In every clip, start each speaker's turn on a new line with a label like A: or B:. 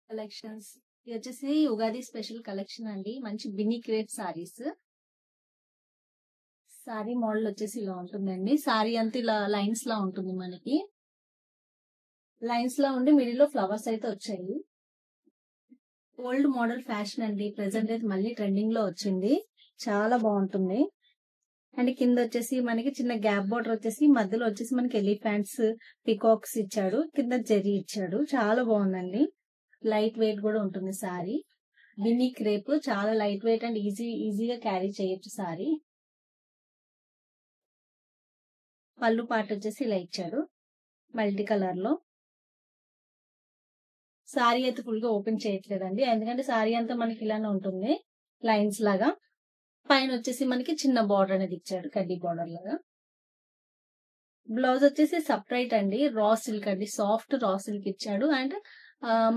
A: Collections ఇది వచ్చేసి Ugadi special collection అండి. మంచి Binny crepe saris. Sorry model వచ్చేసి ఇలా ఉంటుందండి. సారీ అంతా ఇలా లైన్స్ లా ఉంటుంది. మనకి లైన్స్ లా ఉండి మిడిల్ లో ఫ్లవర్స్ అయితే వచ్చాయి. ఓల్డ్ మోడల్ ఫ్యాషన్ అండి. ప్రెసెంట్ అయితే మళ్ళీ ట్రెండింగ్ లో వచ్చింది. చాలా బాగుంటుంది. అండ్ కింద వచ్చేసి మనకి చిన్న గ్యాప్ బోర్డర్ వచ్చేసి మధ్యలో వచ్చేసి మనకి ఎలిఫెంట్స్ పికాక్స్ ఇచ్చాడు. కింద జెరీ ఇచ్చాడు. చాలా బాగుందండి. లైట్ వెయిట్ కూడా ఉంటుంది సారీ. బిన్నీ క్రేప్ చాలా లైట్ వెయిట్ అండ్ ఈజీగా క్యారీ చేయొచ్చు సారీ. పళ్ళు పార్ట్ వచ్చేసి ఇలా ఇచ్చాడు మల్టీ కలర్ లో. సారీ అయితే ఫుల్ గా ఓపెన్ చేయట్లేదండి, ఎందుకంటే సారీ అంతా మనకి ఇలానే ఉంటుంది లైన్స్ లాగా. పైన వచ్చేసి మనకి చిన్న బార్డర్ అనేది ఇచ్చాడు, కడ్డీ బార్డర్ లాగా. బ్లౌజ్ వచ్చేసి సపరేట్ అండి, రా సిల్క్ అండి, సాఫ్ట్ రా సిల్క్ ఇచ్చాడు. అండ్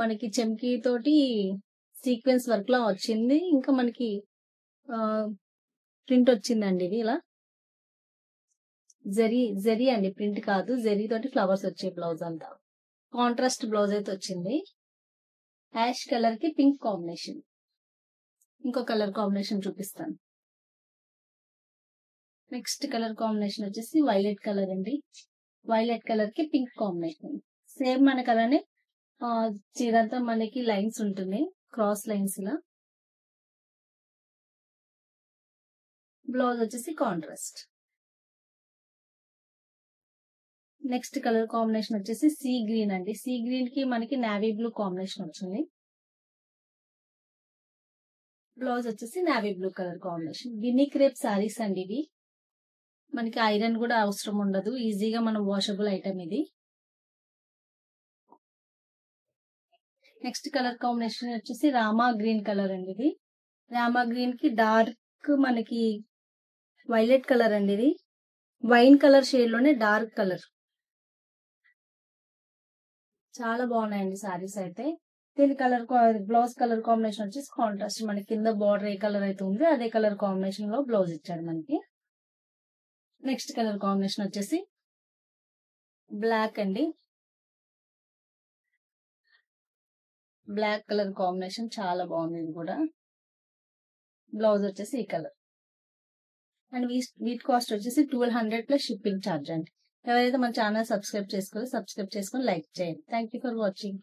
A: మనకి చెంకీ తోటి సీక్వెన్స్ వర్క్ లా వచ్చింది. ఇంకా మనకి ప్రింట్ వచ్చిందండి. ఇది ఇలా జరీ అండి, ప్రింట్ కాదు. జరీ తోటి ఫ్లవర్స్ వచ్చే బ్లౌజ్ అంతా. కాంట్రాస్ట్ బ్లౌజ్ అయితే వచ్చింది. యాష్ కలర్ కి పింక్ కాంబినేషన్. ఇంకో కలర్ కాంబినేషన్ చూపిస్తాను. నెక్స్ట్ కలర్ కాంబినేషన్ వచ్చేసి వైలెట్ కలర్ అండి. వైలెట్ కలర్ కి పింక్ కాంబినేషన్. సేమ్ మనకి అలానే చీరంతా మనకి లైన్స్ ఉంటుంది, క్రాస్ లైన్స్ లా. బ్లౌజ్ వచ్చేసి కాంట్రాస్ట్. నెక్స్ట్ కలర్ కాంబినేషన్ వచ్చేసి సీ గ్రీన్ అండి. సీ గ్రీన్ కి మనకి నావీ బ్లూ కాంబినేషన్ వచ్చింది. బ్లౌజ్ వచ్చేసి navy blue colour combination. Binny crepe saris అండి ఇవి. మనకి ఐరన్ కూడా అవసరం ఉండదు, ఈజీగా మనం వాషబుల్ ఐటమ్ ఇది. నెక్స్ట్ కలర్ కాంబినేషన్ వచ్చేసి రామా గ్రీన్ కలర్ అండి. ఇది రామా గ్రీన్ కి డార్క్ మనకి వైలెట్ కలర్ అండి. ఇది వైన్ కలర్ షేడ్ లోనే డార్క్ కలర్. చాలా బాగున్నాయండి సారీస్ అయితే. దీని కలర్ బ్లౌజ్ కలర్ కాంబినేషన్ వచ్చేసి కాంట్రాస్ట్. మనకి కింద బార్డర్ ఏ కలర్ అయితే ఉంది అదే కలర్ కాంబినేషన్ లో బ్లౌజ్ ఇచ్చాడు మనకి. నెక్స్ట్ కలర్ కాంబినేషన్ వచ్చేసి బ్లాక్ అండి. బ్లాక్ కలర్ కాంబినేషన్ చాలా బాగుంది. ఇది కూడా బ్లౌజ్ వచ్చేసి ఈ కలర్. అండ్ వీట్ కాస్ట్ వచ్చేసి 1200 ప్లస్ షిప్పింగ్ ఛార్జ్ అండి. ఎవరైతే మన ఛానల్ సబ్స్క్రైబ్ చేసుకొని లైక్ చేయండి. Thank you for watching.